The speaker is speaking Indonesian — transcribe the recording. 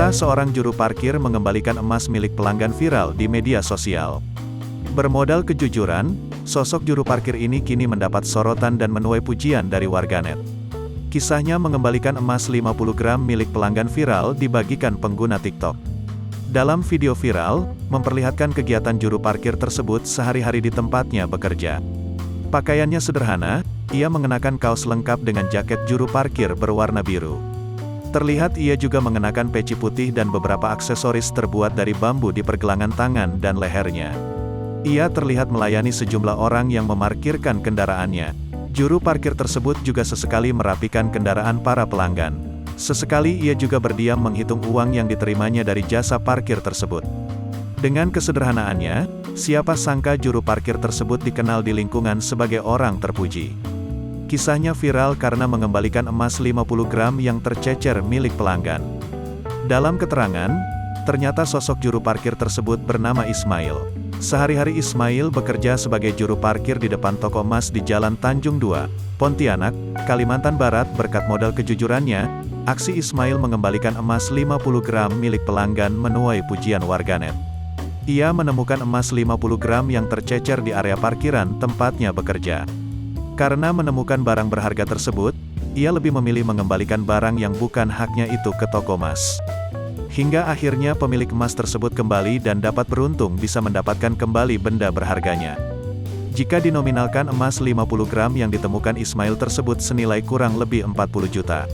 Kisah seorang juru parkir mengembalikan emas milik pelanggan viral di media sosial. Bermodal kejujuran, sosok juru parkir ini kini mendapat sorotan dan menuai pujian dari warganet. Kisahnya mengembalikan emas 50 gram milik pelanggan viral dibagikan pengguna TikTok. Dalam video viral, memperlihatkan kegiatan juru parkir tersebut sehari-hari di tempatnya bekerja. Pakaiannya sederhana, ia mengenakan kaos lengkap dengan jaket juru parkir berwarna biru. Terlihat ia juga mengenakan peci putih dan beberapa aksesoris terbuat dari bambu di pergelangan tangan dan lehernya. Ia terlihat melayani sejumlah orang yang memarkirkan kendaraannya. Juru parkir tersebut juga sesekali merapikan kendaraan para pelanggan. Sesekali ia juga berdiam menghitung uang yang diterimanya dari jasa parkir tersebut. Dengan kesederhanaannya, siapa sangka juru parkir tersebut dikenal di lingkungan sebagai orang terpuji. Kisahnya viral karena mengembalikan emas 50 gram yang tercecer milik pelanggan. Dalam keterangan, ternyata sosok juru parkir tersebut bernama Ismail. Sehari-hari Ismail bekerja sebagai juru parkir di depan toko emas di Jalan Tanjung 2, Pontianak, Kalimantan Barat. Berkat modal kejujurannya, aksi Ismail mengembalikan emas 50 gram milik pelanggan menuai pujian warganet. Ia menemukan emas 50 gram yang tercecer di area parkiran tempatnya bekerja. Karena menemukan barang berharga tersebut, ia lebih memilih mengembalikan barang yang bukan haknya itu ke toko emas. Hingga akhirnya pemilik emas tersebut kembali dan dapat beruntung bisa mendapatkan kembali benda berharganya. Jika dinominalkan emas 50 gram yang ditemukan Ismail tersebut senilai kurang lebih 40 juta.